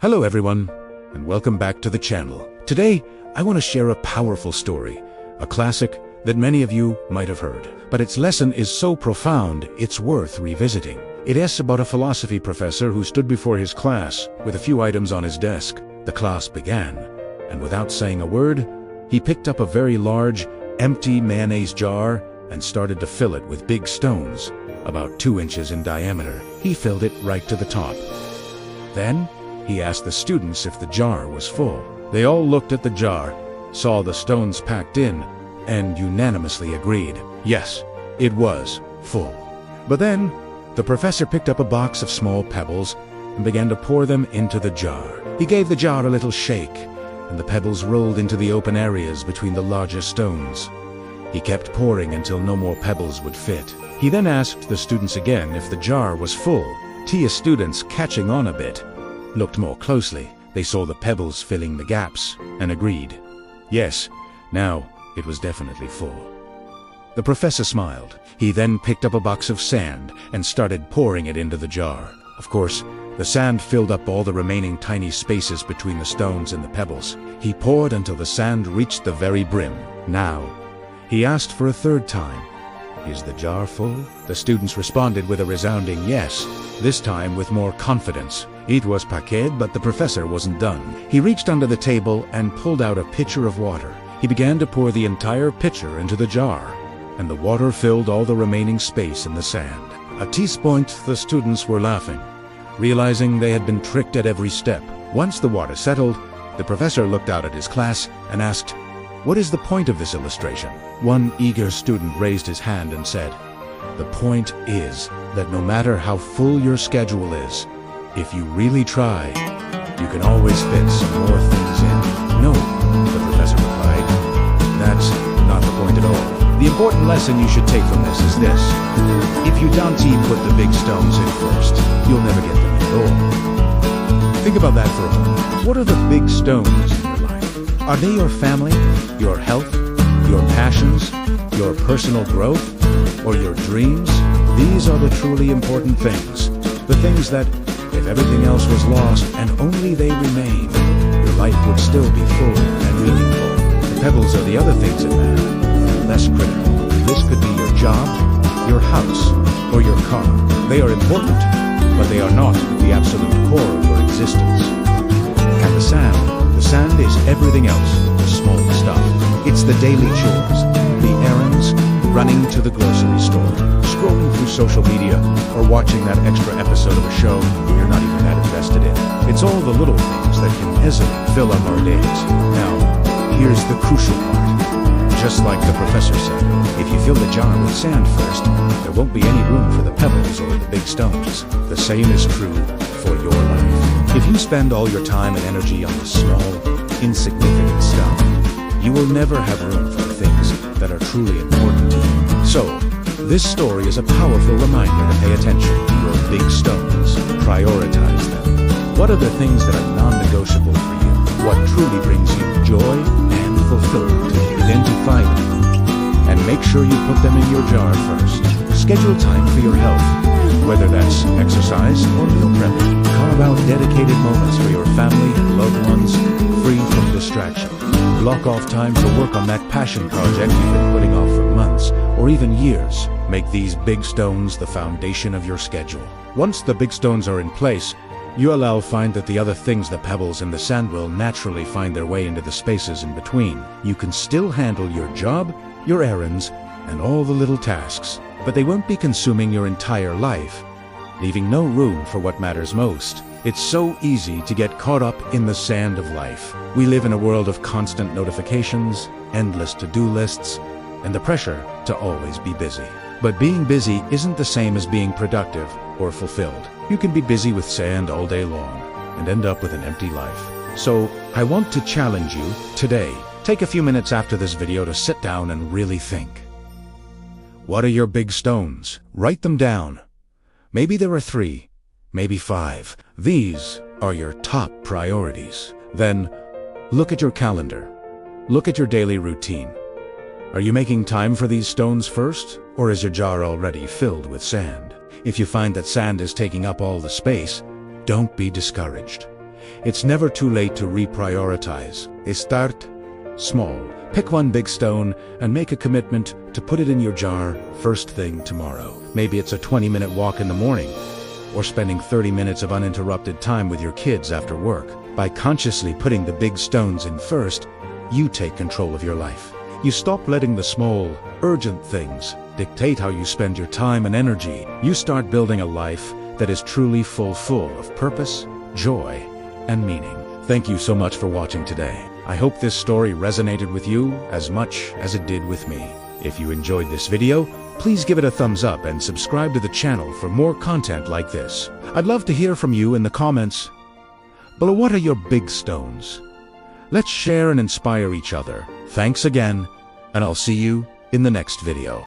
Hello everyone, and welcome back to the channel. Today, I want to share a powerful story, a classic that many of you might have heard. But its lesson is so profound, it's worth revisiting. It asks about a philosophy professor who stood before his class with a few items on his desk. The class began, and without saying a word, he picked up a very large, empty mayonnaise jar and started to fill it with big stones, about 2 inches in diameter. He filled it right to the top. Then, he asked the students if the jar was full. They all looked at the jar, saw the stones packed in, and unanimously agreed, yes, it was full. But then, the professor picked up a box of small pebbles and began to pour them into the jar. He gave the jar a little shake, and the pebbles rolled into the open areas between the larger stones. He kept pouring until no more pebbles would fit. He then asked the students again if the jar was full. Tia students, catching on a bit, looked more closely. They saw the pebbles filling the gaps and agreed. Yes, now it was definitely full. The professor smiled. He then picked up a box of sand and started pouring it into the jar. Of course, the sand filled up all the remaining tiny spaces between the stones and the pebbles. He poured until the sand reached the very brim. Now, he asked for a third time, "Is the jar full?" The students responded with a resounding yes, this time with more confidence. It was paquet, but the professor wasn't done. He reached under the table and pulled out a pitcher of water. He began to pour the entire pitcher into the jar, and the water filled all the remaining space in the sand. At this point, the students were laughing, realizing they had been tricked at every step. Once the water settled, the professor looked out at his class and asked, "What is the point of this illustration?" One eager student raised his hand and said, "The point is that no matter how full your schedule is, if you really try, you can always fit some more things in." "No," the professor replied, "that's not the point at all. The important lesson you should take from this is this. If you don't put the big stones in first, you'll never get them at all." Think about that for a moment. What are the big stones in your life? Are they your family, your health, your passions, your personal growth, or your dreams? These are the truly important things. The things that, if everything else was lost and only they remained, your life would still be full and meaningful. The pebbles are the other things that matter, less critical. This could be your job, your house, or your car. They are important, but they are not the absolute core of your existence. And the sand is everything else, the small stuff. It's the daily chores, the errands, running to the grocery store, scrolling through social media, or watching that extra episode of a show you're not even that invested in. It's all the little things that can easily fill up our days. Now, here's the crucial part. Just like the professor said, if you fill the jar with sand first, there won't be any room for the pebbles or the big stones. The same is true for your life. If you spend all your time and energy on the small, insignificant stuff, you will never have room for the things that are truly important to you. So, this story is a powerful reminder to pay attention to your big stones. Prioritize them. What are the things that are non-negotiable for you? What truly brings you joy and fulfillment? Identify them, and make sure you put them in your jar first. Schedule time for your health, whether that's exercise or meal prepping. Carve out dedicated moments for your family and loved ones, free from distraction. Block off time to work on that passion project you've been putting off for months, or even years. Make these big stones the foundation of your schedule. Once the big stones are in place, you'll find that the other things, the pebbles and the sand, will naturally find their way into the spaces in between. You can still handle your job, your errands, and all the little tasks, but they won't be consuming your entire life, leaving no room for what matters most. It's so easy to get caught up in the sand of life. We live in a world of constant notifications, endless to-do lists, and the pressure to always be busy. But being busy isn't the same as being productive or fulfilled. You can be busy with sand all day long and end up with an empty life. So, I want to challenge you today. Take a few minutes after this video to sit down and really think. What are your big stones? Write them down. Maybe there are 3, maybe 5. These are your top priorities. Then, look at your calendar. Look at your daily routine. Are you making time for these stones first, or is your jar already filled with sand? If you find that sand is taking up all the space, don't be discouraged. It's never too late to reprioritize. Start small. Pick one big stone and make a commitment to put it in your jar first thing tomorrow. Maybe it's a 20-minute walk in the morning, or spending 30 minutes of uninterrupted time with your kids after work. By consciously putting the big stones in first, you take control of your life. You stop letting the small, urgent things dictate how you spend your time and energy. You start building a life that is truly full of purpose, joy, and meaning. Thank you so much for watching today. I hope this story resonated with you as much as it did with me. If you enjoyed this video, please give it a thumbs up and subscribe to the channel for more content like this. I'd love to hear from you in the comments below. What are your big stones? Let's share and inspire each other. Thanks again, and I'll see you in the next video.